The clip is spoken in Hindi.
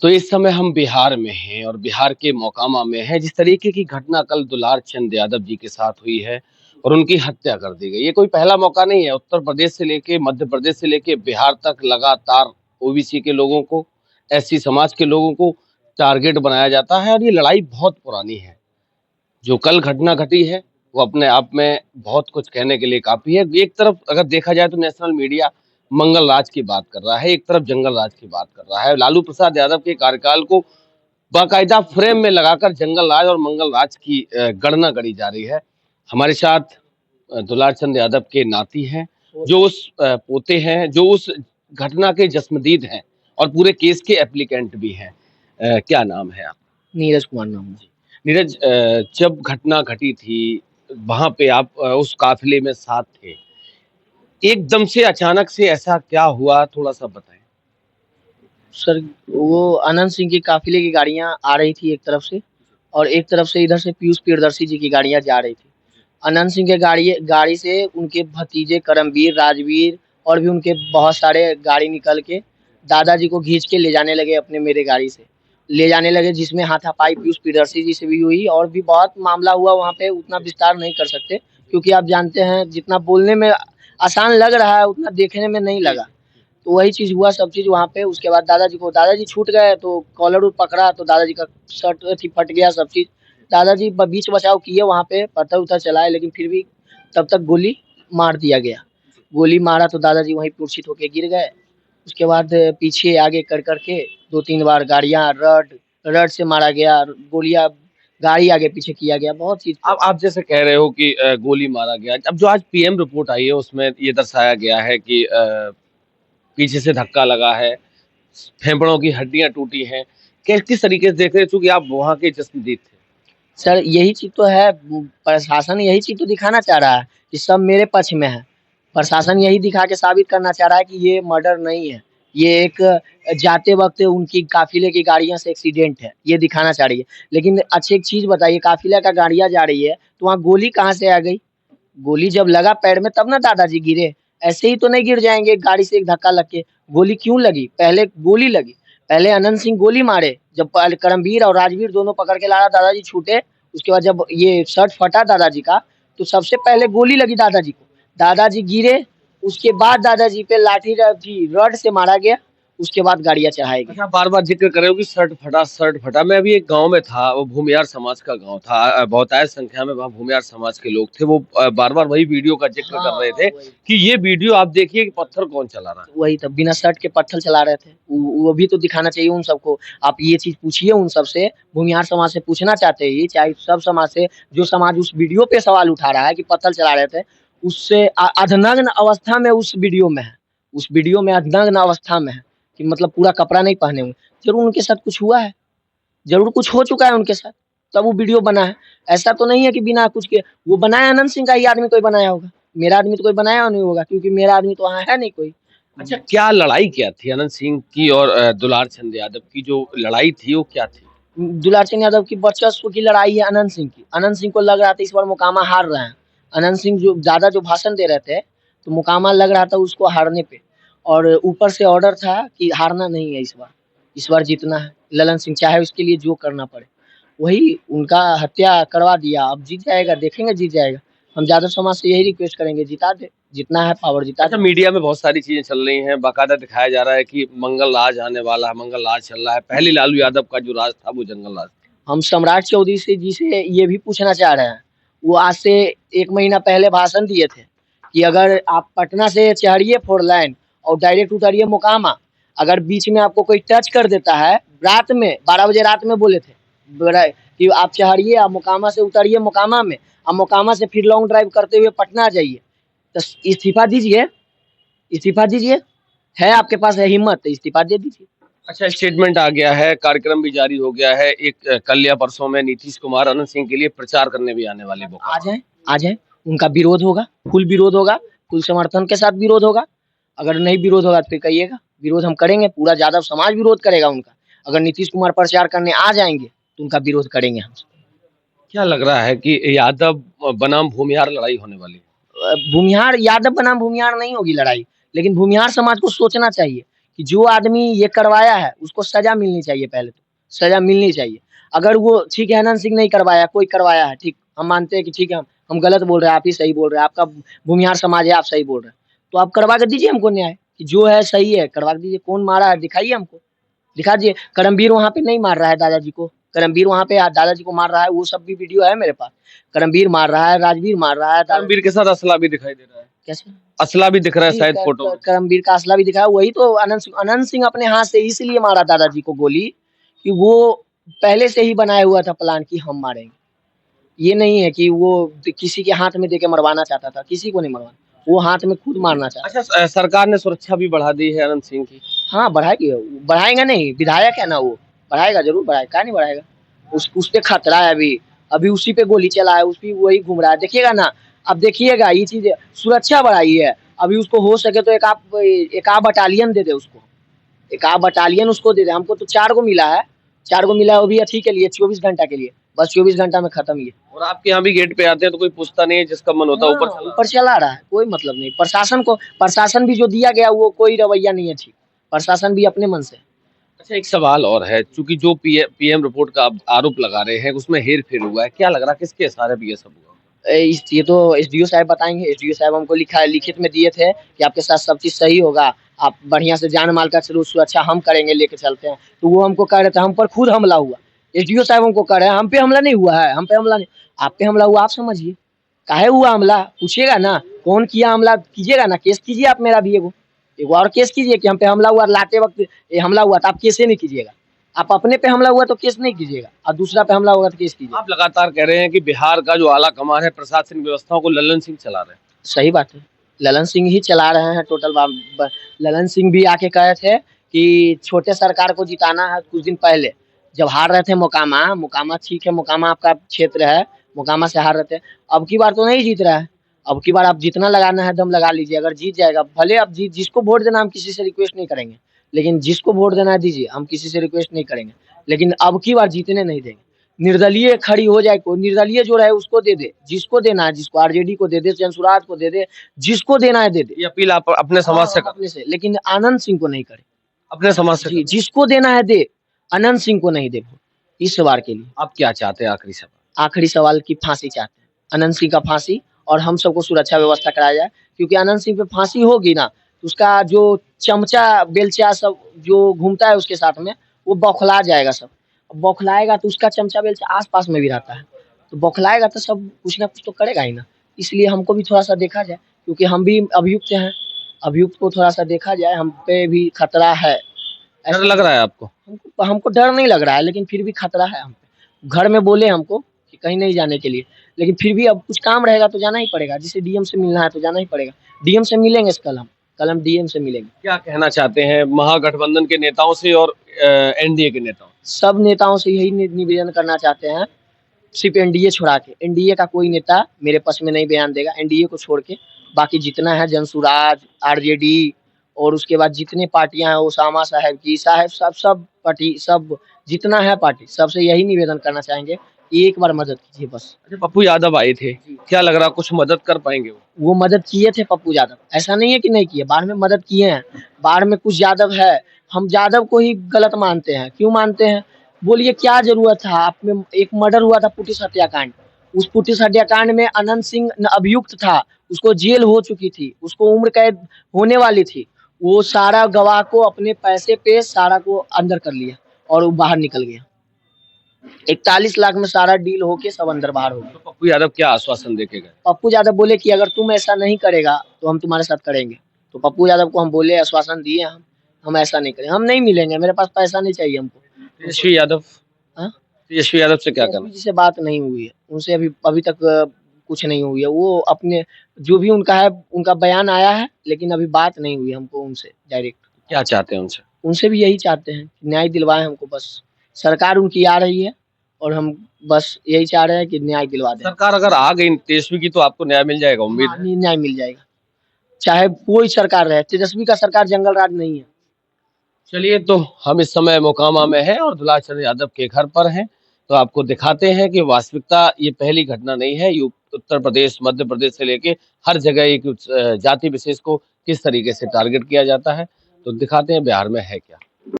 तो इस समय हम बिहार में हैं और बिहार के मोकामा में हैं। जिस तरीके की घटना कल दुलार चंद यादव जी के साथ हुई है और उनकी हत्या कर दी गई, ये कोई पहला मौका नहीं है। उत्तर प्रदेश से लेके मध्य प्रदेश से लेके बिहार तक लगातार ओबीसी के लोगों को, एससी समाज के लोगों को टारगेट बनाया जाता है और ये लड़ाई बहुत पुरानी है। जो कल घटना घटी है वो अपने आप में बहुत कुछ कहने के लिए काफी है। एक तरफ अगर देखा जाए तो नेशनल मीडिया मंगल राज की बात कर रहा है, एक तरफ जंगल राज की बात कर रहा है। लालू प्रसाद यादव के कार्यकाल को बाकायदा फ्रेम में लगाकर जंगल राज और मंगल राज की गणना करी जा रही है। हमारे साथ दुलार चंद यादव के नाती हैं, जो उस पोते हैं, जो उस घटना के जस्मदीद हैं और पूरे केस के एप्लीकेंट भी हैं। क्या नाम है आप? नीरज कुमार नाम है। नीरज, जब घटना घटी थी वहां पे आप उस काफिले में साथ थे, एकदम से अचानक से ऐसा क्या हुआ, थोड़ा सा बताएं। सर, वो अनंत सिंह की काफिले की गाड़ियां आ रही थी एक तरफ से, और एक तरफ से इधर से पीयूष प्रियदर्शी जी की गाड़ियां जा रही थी। अनंत सिंह के गाड़ी से उनके भतीजे करमवीर, राजवीर और भी उनके बहुत सारे गाड़ी निकल के दादाजी को खींच के ले जाने लगे, अपने मेरे गाड़ी से ले जाने लगे, जिसमें हाथापाई पीयूष प्रियदर्शी जी से भी हुई और भी बहुत मामला हुआ। वहाँ पे उतना विस्तार नहीं कर सकते, क्योंकि आप जानते हैं जितना बोलने में आसान लग रहा है उतना देखने में नहीं लगा। तो वही चीज़ हुआ, सब चीज़ वहाँ पे। उसके बाद दादाजी छूट गए, तो कॉलर पकड़ा तो दादाजी का शर्ट अथी फट गया, सब चीज़। दादाजी बीच बचाव किए वहाँ पे, पत्थर उथर चलाए, लेकिन फिर भी तब तक गोली मार दिया गया। गोली मारा तो दादाजी वहीं मूर्छित होके गिर गए। उसके बाद पीछे आगे कर करके 2-3 बार गाड़ियाँ रड से मारा गया, गोलियां गाड़ी आगे पीछे किया गया, बहुत चीज। अब आप जैसे कह रहे हो कि गोली मारा गया, अब जो आज पीएम रिपोर्ट आई है उसमें ये दर्शाया गया है कि पीछे से धक्का लगा है, फेफड़ों की हड्डियां टूटी हैं। किस तरीके से देख रहे हैं, चूंकि आप वहां के जस्मदीद थे? सर, यही चीज तो है, प्रशासन यही चीज तो दिखाना चाह रहा है कि सब मेरे पक्ष में है। प्रशासन यही दिखा के साबित करना चाह रहा है कि ये मर्डर नहीं है, ये एक जाते वक्त उनकी काफिले की गाड़ियां से एक्सीडेंट है, ये दिखाना चाह रही है। लेकिन अच्छी एक चीज बताइए, काफिला का गाड़ियां जा रही है तो वहाँ गोली कहाँ से आ गई? गोली जब लगा पैर में तब ना दादाजी गिरे, ऐसे ही तो नहीं गिर जाएंगे गाड़ी से एक धक्का लग के। गोली क्यों लगी? पहले गोली लगी, पहले अनंत सिंह गोली मारे, जब करमवीर और राजवीर दोनों पकड़ के लाया, दादाजी छूटे। उसके बाद जब ये शर्ट फटा दादाजी का, तो सबसे पहले गोली लगी दादाजी को, दादाजी गिरे। उसके बाद दादाजी पे लाठी रड से मारा गया, उसके बाद गाड़ियां चढ़ाई गई। अच्छा, बार बार जिक्र कर रहे हो कि शर्ट फटा। मैं अभी एक गांव में था, वो भूमियार समाज का गांव था। बहुतायत संख्या में वहाँ भूमियार समाज के लोग थे। वो बार बार वही वीडियो का जिक्र कर रहे थे कि ये वीडियो आप देखिए कि पत्थर कौन चला रहा है। वही तब बिना शर्ट के पत्थर चला रहे थे, वो भी तो दिखाना चाहिए उन सबको। आप ये चीज पूछिए उन सब से, भूमिहार समाज से पूछना चाहते हैं, चाहे सब समाज से। जो समाज उस वीडियो पे सवाल उठा रहा है कि पत्थर चला रहे थे, उससे अर्धनग्न अवस्था में उस वीडियो में है, उस वीडियो में अर्धनग्न अवस्था में है, कि मतलब पूरा कपड़ा नहीं पहने हुए। जरूर उनके साथ कुछ हुआ है, जरूर कुछ हो चुका है उनके साथ, तब वो वीडियो बना है। ऐसा तो नहीं है कि बिना कुछ के वो बनाया। अनंत सिंह का ही आदमी कोई बनाया होगा, मेरा आदमी तो कोई बनाया नहीं होगा, क्योंकि मेरा आदमी तो वहाँ है नहीं कोई। अच्छा, क्या लड़ाई क्या थी अनंत सिंह की और दुलार चंद यादव की? जो लड़ाई थी वो क्या थी? दुलार सिंह यादव की वर्चस्व की लड़ाई है अनंत सिंह की। अनंत सिंह को लग रहा था इस बार मुकामा हार रहे हैं। अनंत सिंह जो ज्यादा जो भाषण दे रहे थे, तो मुकामा लग रहा था उसको हारने पे, और ऊपर से ऑर्डर था कि हारना नहीं है इस बार जीतना है ललन सिंह, चाहे उसके लिए जो करना पड़े। वही उनका हत्या करवा दिया, अब जीत जाएगा, देखेंगे जीत जाएगा। हम यादव समाज से यही रिक्वेस्ट करेंगे, जिता दे, जितना है पावर जिता अच्छा, दे। मीडिया में बहुत सारी चीजें चल रही हैं, बाकायदा दिखाया जा रहा है कि मंगल राज आने वाला है, मंगल राज चल रहा है। पहले लालू यादव का जो राज था वो जंगल राज था। हम सम्राट चौधरी जी से ये भी पूछना चाह रहे हैं, वो आज से 1 महीना पहले भाषण दिए थे कि अगर आप पटना से चढ़िए 4 लाइन और डायरेक्ट उतरिए मोकामा, अगर बीच में आपको कोई टच कर देता है, रात में 12 बजे रात में बोले थे कि आप चढ़िए, आप मोकामा से उतरिए मोकामा में, आप मोकामा से फिर लॉन्ग ड्राइव करते हुए पटना जाइए, तो इस्तीफा दीजिए, इस्तीफा दीजिए। है आपके पास है हिम्मत तो इस्तीफा दे दीजिए। अच्छा, स्टेटमेंट आ गया है, कार्यक्रम भी जारी हो गया है। एक कल या परसों में नीतीश कुमार अनंत सिंह के लिए प्रचार करने भी आने वाले। आ जाए, उनका विरोध होगा, फुल विरोध होगा, फुल समर्थन के साथ विरोध होगा। अगर नहीं विरोध होगा तो फिर कहिएगा, विरोध हम करेंगे, पूरा यादव समाज विरोध करेगा उनका। अगर नीतीश कुमार प्रचार करने आ जाएंगे तो उनका विरोध करेंगे हम। क्या लग रहा है कि यादव बनाम भूमिहार लड़ाई होने वाली है? भूमिहार यादव बनाम भूमिहार नहीं होगी लड़ाई, लेकिन भूमिहार समाज को सोचना चाहिए कि जो आदमी ये करवाया है उसको सजा मिलनी चाहिए, पहले तो सजा मिलनी चाहिए। अगर वो ठीक है अनंत सिंह नहीं करवाया, कोई करवाया है, ठीक, हम मानते हैं कि ठीक है हम गलत बोल रहे हैं, आप ही सही बोल रहे हैं, आपका भूमिहार समाज है, आप सही बोल रहे हैं, तो आप करवा के दीजिए हमको न्याय, कि जो है सही है करवा के दीजिए। कौन मारा है दिखाइए हमको, दिखा दीजिए। करमवीर वहाँ पे नहीं मार रहा है दादाजी को, करमवीर वहाँ पे दादाजी को मार रहा है, वो सब भी वीडियो है मेरे पास। करमवीर मार रहा है, राजवीर मार रहा है, धर्मवीर के साथ असला भी दिखाई दे रहा है, कैसे असला भी दिख रहा है जी, शायद फोटो में। करमवीर का असला भी दिखाया, वही तो अनंत सिंह अपने हाथ से इसलिए मारा दादाजी को गोली कि वो पहले से ही बनाया हुआ था प्लान कि हम मारेंगे। ये नहीं है कि वो किसी के हाथ में देके मरवाना चाहता था, किसी को नहीं मरवाना, वो हाथ में खुद मारना चाहता। अच्छा, सरकार ने सुरक्षा भी बढ़ा दी है अनंत सिंह की। हाँ बढ़ाएगी, बढ़ाएगा नहीं, विधायक है ना वो, बढ़ाएगा जरूर बढ़ाएगा, क्या नहीं बढ़ाएगा। उस पे खतरा है अभी, अभी उसी पे गोली चला है, उसी वही घूम रहा है, देखिएगा ना। अब देखिएगा ये चीज सुरक्षा बढ़ाई है, अभी उसको हो सके तो एक आप बटालियन दे दे उसको, एक आप बटालियन उसको दे दे। हमको तो 4 गो मिला है, 4 गो मिला है, वो भी अथी के लिए 24 घंटा के लिए, बस 24 घंटा में खत्म ये। और आपके यहाँ भी गेट पे आते हैं तो कोई पूछता नहीं है, जिसका मन होता है हाँ, ऊपर ऊपर चला रहा है, कोई मतलब नहीं। प्रशासन भी जो दिया गया वो कोई रवैया नहीं है ठीक, प्रशासन भी अपने मन से। अच्छा, एक सवाल और है, चूंकि जो पीएम रिपोर्ट का आप आरोप लगा रहे हैं उसमें हेर फेर हुआ है, क्या लग रहा है किसके इशारे पे ये सब हुआ? ये तो एसडीओ साहब बताएंगे, एसडीओ साहब हमको लिखित में दिए थे कि आपके साथ सब चीज सही होगा, आप बढ़िया से जान माल का सुरक्षा हम करेंगे, लेके चलते हैं। तो वो हमको कह रहे थे, हम पर खुद हमला हुआ, एसडीओ साहब हमको कह रहे हैं हम पे हमला नहीं हुआ है, हम पे हमला नहीं, आप पे हमला हुआ, आप समझिए काहे हुआ हमला, पूछिएगा ना कौन किया हमला, कीजिएगा ना, केस कीजिए आप मेरा भी एगो और केस कीजिए कि हम पे हमला हुआ, लाते वक्त ये हमला हुआ, तो आप केसे नहीं कीजिएगा। आप अपने पे हमला हुआ तो केस नहीं कीजिएगा, और दूसरा पे हमला होगा तो केस कीजिएगा। आप लगातार कह रहे हैं कि बिहार का जो आला कमान है प्रशासनिक व्यवस्थाओं को लल्लन सिंह चला रहे हैं। सही बात है, ललन सिंह ही चला रहे हैं टोटल। ललन सिंह भी आके कहे थे कि छोटे सरकार को जिताना है, कुछ दिन पहले जब हार रहे थे मोकामा, मोकामा ठीक है, मोकामा आपका क्षेत्र है, मोकामा से हार रहे थे, अब की बार तो नहीं जीत रहा है, अब की बार आप जितना लगाना है दम लगा लीजिए, अगर जीत जाएगा भले, अब जिसको वोट देना हम किसी से रिक्वेस्ट नहीं करेंगे, लेकिन जिसको वोट देना है दीजिए, हम किसी से रिक्वेस्ट नहीं करेंगे, लेकिन अब की बार जीतने नहीं देंगे। निर्दलीय खड़ी हो जाए, कोई निर्दलीय जो रहे उसको दे दे, जिसको देना है, जिसको आरजेडी को दे दे, जंसुराज को दे दे, जिसको देना है दे दे। ये अपील आप अपने समाज से अपने से, लेकिन आनंद सिंह को नहीं करे। अपने समाज से जी, जिसको देना है दे, अनंत सिंह को नहीं दे वोट इस बार के लिए। आप क्या चाहते हैं? आखिरी सवाल। आखिरी सवाल की फांसी चाहते हैं, अनंत सिंह का फांसी, और हम सबको सुरक्षा व्यवस्था कराया जाए, क्योंकि अनंत सिंह पे फांसी होगी ना तो उसका जो चमचा बेलचा सब जो घूमता है उसके साथ में, वो बौखला जाएगा सब, बौखलाएगा तो उसका चमचा बेलचा आस पास में भी रहता है, तो बौखलाएगा तो सब कुछ ना कुछ तो करेगा ही ना। इसलिए हमको भी थोड़ा सा देखा जाए, क्योंकि हम भी अभियुक्त हैं, अभियुक्त को थोड़ा सा देखा जाए, हम पे भी खतरा है। डर लग रहा है आपको? हमको डर नहीं लग रहा है, लेकिन फिर भी खतरा है हम पे। घर में बोले हमको कि कहीं नहीं जाने के लिए, लेकिन फिर भी अब कुछ काम रहेगा तो जाना ही पड़ेगा, जिसे डीएम से मिलना है तो जाना ही पड़ेगा। डीएम से मिलेंगे कल हम डीएम से मिलेंगे। क्या कहना चाहते हैं महागठबंधन के नेताओं से और एनडीए के नेताओं? सब नेताओं से यही निवेदन करना चाहते हैं, सिर्फ एनडीए छोड़ा के, एनडीए का कोई नेता मेरे पक्ष में नहीं बयान देगा, एनडीए को छोड़ के बाकी जितना है, जनसुराज, आरजेडी, और उसके बाद जितने पार्टियां हैं, ओसामा साहब की साहब, सब पार्टी, सब जितना है पार्टी, सबसे यही निवेदन करना चाहेंगे कि एक बार मदद कीजिए बस। अच्छा, पप्पू यादव आए थे, क्या लग रहा कुछ मदद कर पाएंगे वो मदद किए थे पप्पू यादव, ऐसा नहीं है कि नहीं किए, बाढ़ में मदद किए हैं, बाढ़ में कुछ यादव है, हम यादव को ही गलत मानते हैं, क्यों मानते हैं बोलिए, क्या जरूरत था? आप में एक मर्डर हुआ था पुटिस हत्याकांड, उस पुटिस हत्याकांड में अनंत सिंह अभियुक्त था, उसको जेल हो चुकी थी, उसको उम्र कैद होने वाली थी, वो सारा गवाह को अपने पैसे पे सारा को अंदर कर लिया और वो बाहर निकल गया। 41 लाख में सारा डील होके सब अंदर बाहर हो गया। तो पप्पू यादव क्या आश्वासन देके गए? पप्पू यादव बोले कि अगर तुम ऐसा नहीं करेगा तो हम तुम्हारे साथ करेंगे, तो पप्पू यादव को हम बोले, आश्वासन दिए हम ऐसा नहीं करेंगे, हम नहीं मिलेंगे, मेरे पास पैसा नहीं चाहिए हमको। तेजस्वी यादव? हाँ? तेजस्वी यादव से क्या करना? तेजस्वी जी से बात नहीं हुई है, उनसे अभी तक कुछ नहीं हुई है, वो अपने जो भी उनका है, उनका बयान आया है, लेकिन अभी बात नहीं हुई हमको उनसे डायरेक्ट। क्या चाहते हैं उनसे? उनसे भी यही चाहते हैं कि न्याय दिलवाएं हमको, बस सरकार उनकी आ रही है और हम बस यही चाह रहे हैं कि न्याय दिलवा दें। सरकार अगर आ गई तेजस्वी की तो आपको न्याय मिल जाएगा, उम्मीद है? न्याय मिल जाएगा, चाहे कोई सरकार रहे, तेजस्वी का सरकार जंगल राज नहीं है। चलिए, तो हम इस समय मोकामा में हैं और दुलार चंद्र यादव के घर पर हैं, तो आपको दिखाते हैं कि वास्तविकता ये पहली घटना नहीं है, ये उत्तर प्रदेश, मध्य प्रदेश से लेके हर जगह एक जाति विशेष को किस तरीके से टारगेट किया जाता है। तो दिखाते हैं बिहार में है क्या।